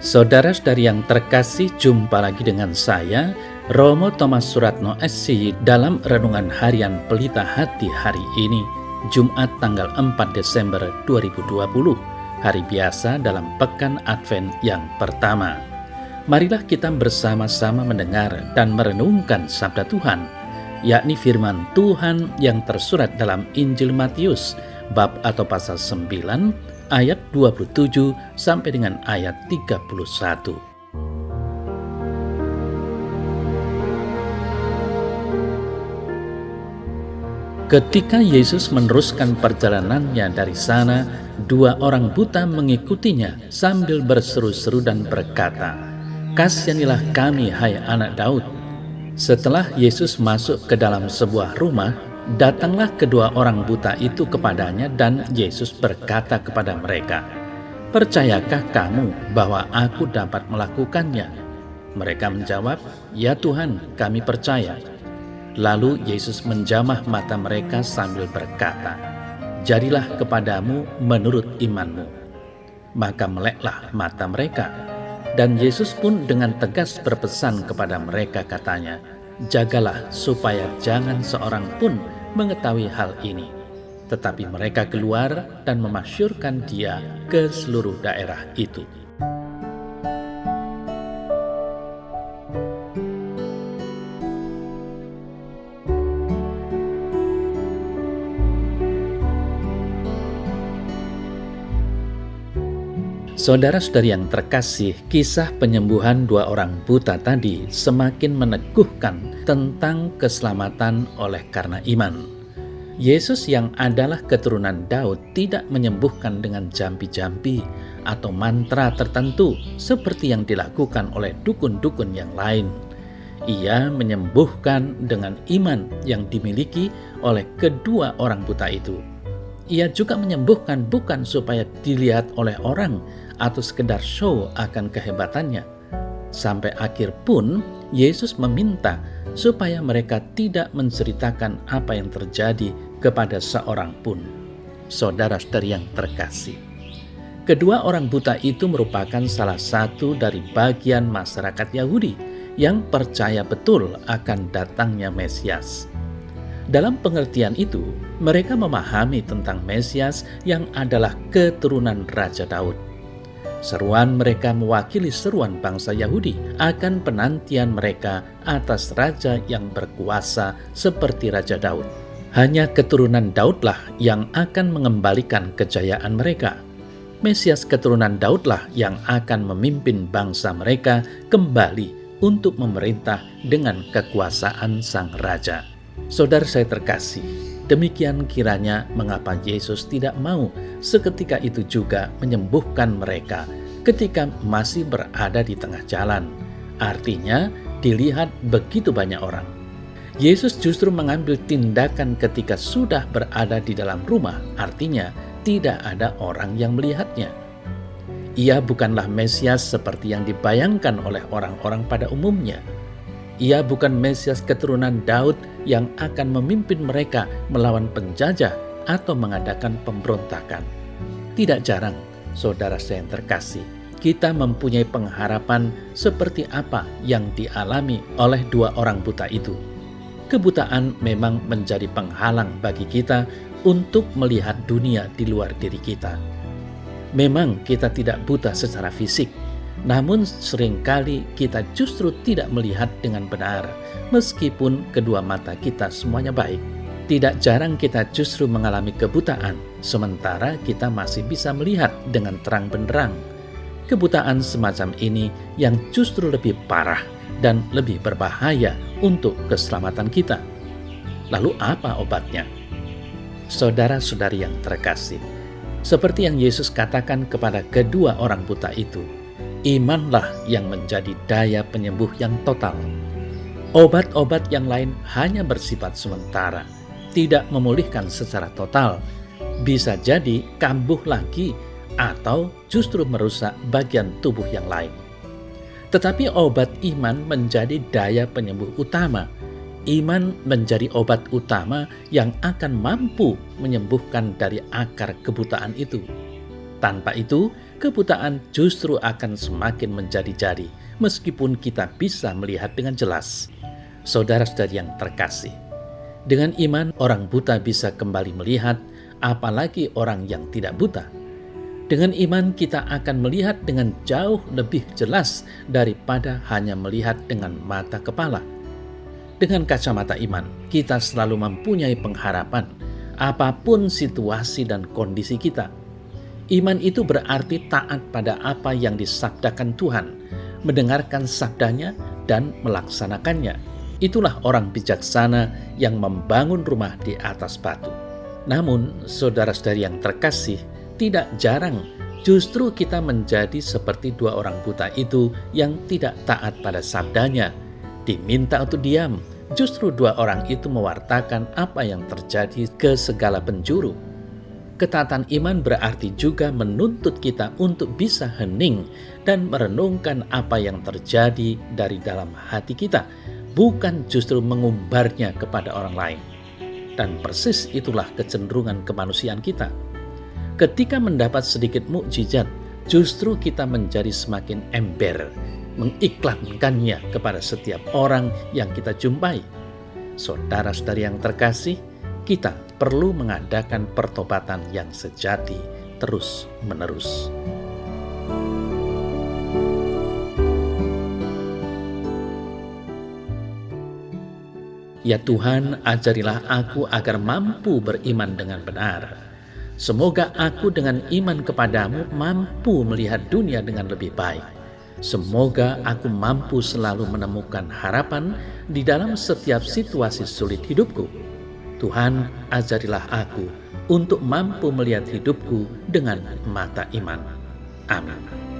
Saudara-saudari yang terkasih, jumpa lagi dengan saya, Romo Thomas Suratno SC, dalam Renungan Harian Pelita Hati hari ini, Jumat tanggal 4 Desember 2020, hari biasa dalam Pekan Advent yang pertama. Marilah kita bersama-sama mendengar dan merenungkan sabda Tuhan, yakni firman Tuhan yang tersurat dalam Injil Matius, bab atau pasal 9, ayat 27 sampai dengan ayat 31. Ketika Yesus meneruskan perjalanannya dari sana, dua orang buta mengikutinya sambil berseru-seru dan berkata, "Kasihanilah kami, hai anak Daud." Setelah Yesus masuk ke dalam sebuah rumah, datanglah kedua orang buta itu kepadanya dan Yesus berkata kepada mereka, "Percayakah kamu bahwa aku dapat melakukannya?" Mereka menjawab, "Ya Tuhan, kami percaya." Lalu Yesus menjamah mata mereka sambil berkata, "Jadilah kepadamu menurut imanmu." Maka meleklah mata mereka. Dan Yesus pun dengan tegas berpesan kepada mereka, katanya, "Jagalah supaya jangan seorang pun mengetahui hal ini." Tetapi mereka keluar dan memasyurkan dia ke seluruh daerah itu. Saudara-saudari yang terkasih, kisah penyembuhan dua orang buta tadi semakin meneguhkan tentang keselamatan oleh karena iman. Yesus yang adalah keturunan Daud tidak menyembuhkan dengan jampi-jampi atau mantra tertentu seperti yang dilakukan oleh dukun-dukun yang lain. Ia menyembuhkan dengan iman yang dimiliki oleh kedua orang buta itu. Ia juga menyembuhkan bukan supaya dilihat oleh orang atau sekedar show akan kehebatannya. Sampai akhir pun Yesus meminta supaya mereka tidak menceritakan apa yang terjadi kepada seorang pun. Saudara-saudari yang terkasih, kedua orang buta itu merupakan salah satu dari bagian masyarakat Yahudi yang percaya betul akan datangnya Mesias. Dalam pengertian itu, mereka memahami tentang Mesias yang adalah keturunan Raja Daud. Seruan mereka mewakili seruan bangsa Yahudi akan penantian mereka atas raja yang berkuasa seperti Raja Daud. Hanya keturunan Daudlah yang akan mengembalikan kejayaan mereka. Mesias keturunan Daudlah yang akan memimpin bangsa mereka kembali untuk memerintah dengan kekuasaan sang raja. Saudara saya terkasih, demikian kiranya mengapa Yesus tidak mau seketika itu juga menyembuhkan mereka ketika masih berada di tengah jalan. Artinya dilihat begitu banyak orang. Yesus justru mengambil tindakan ketika sudah berada di dalam rumah, artinya tidak ada orang yang melihatnya. Ia bukanlah Mesias seperti yang dibayangkan oleh orang-orang pada umumnya. Ia bukan Mesias keturunan Daud yang akan memimpin mereka melawan penjajah atau mengadakan pemberontakan. Tidak jarang, saudara saya yang terkasih, kita mempunyai pengharapan seperti apa yang dialami oleh dua orang buta itu. Kebutaan memang menjadi penghalang bagi kita untuk melihat dunia di luar diri kita. Memang kita tidak buta secara fisik, namun seringkali kita justru tidak melihat dengan benar, meskipun kedua mata kita semuanya baik. Tidak jarang kita justru mengalami kebutaan, sementara kita masih bisa melihat dengan terang benderang. Kebutaan semacam ini yang justru lebih parah dan lebih berbahaya untuk keselamatan kita. Lalu apa obatnya? Saudara-saudari yang terkasih, seperti yang Yesus katakan kepada kedua orang buta itu, imanlah yang menjadi daya penyembuh yang total. Obat-obat yang lain hanya bersifat sementara, tidak memulihkan secara total, bisa jadi kambuh lagi atau justru merusak bagian tubuh yang lain. Tetapi obat iman menjadi daya penyembuh utama. Iman menjadi obat utama yang akan mampu menyembuhkan dari akar kebutaan itu. Tanpa itu, kebutaan justru akan semakin menjadi-jadi, meskipun kita bisa melihat dengan jelas. Saudara-saudari yang terkasih, dengan iman orang buta bisa kembali melihat, apalagi orang yang tidak buta. Dengan iman kita akan melihat dengan jauh lebih jelas daripada hanya melihat dengan mata kepala. Dengan kacamata iman, kita selalu mempunyai pengharapan, apapun situasi dan kondisi kita. Iman itu berarti taat pada apa yang disabdakan Tuhan, mendengarkan sabdanya dan melaksanakannya. Itulah orang bijaksana yang membangun rumah di atas batu. Namun, saudara-saudari yang terkasih, tidak jarang justru kita menjadi seperti dua orang buta itu yang tidak taat pada sabdanya. Diminta untuk diam, justru dua orang itu mewartakan apa yang terjadi ke segala penjuru. Ketaatan iman berarti juga menuntut kita untuk bisa hening dan merenungkan apa yang terjadi dari dalam hati kita, bukan justru mengumbarnya kepada orang lain. Dan persis itulah kecenderungan kemanusiaan kita. Ketika mendapat sedikit mukjizat, justru kita menjadi semakin ember, mengiklankannya kepada setiap orang yang kita jumpai. Saudara-saudari yang terkasih, kita perlu mengadakan pertobatan yang sejati terus-menerus. Ya Tuhan, ajarilah aku agar mampu beriman dengan benar. Semoga aku dengan iman kepadamu mampu melihat dunia dengan lebih baik. Semoga aku mampu selalu menemukan harapan di dalam setiap situasi sulit hidupku. Tuhan, ajarilah aku untuk mampu melihat hidupku dengan mata iman. Amin.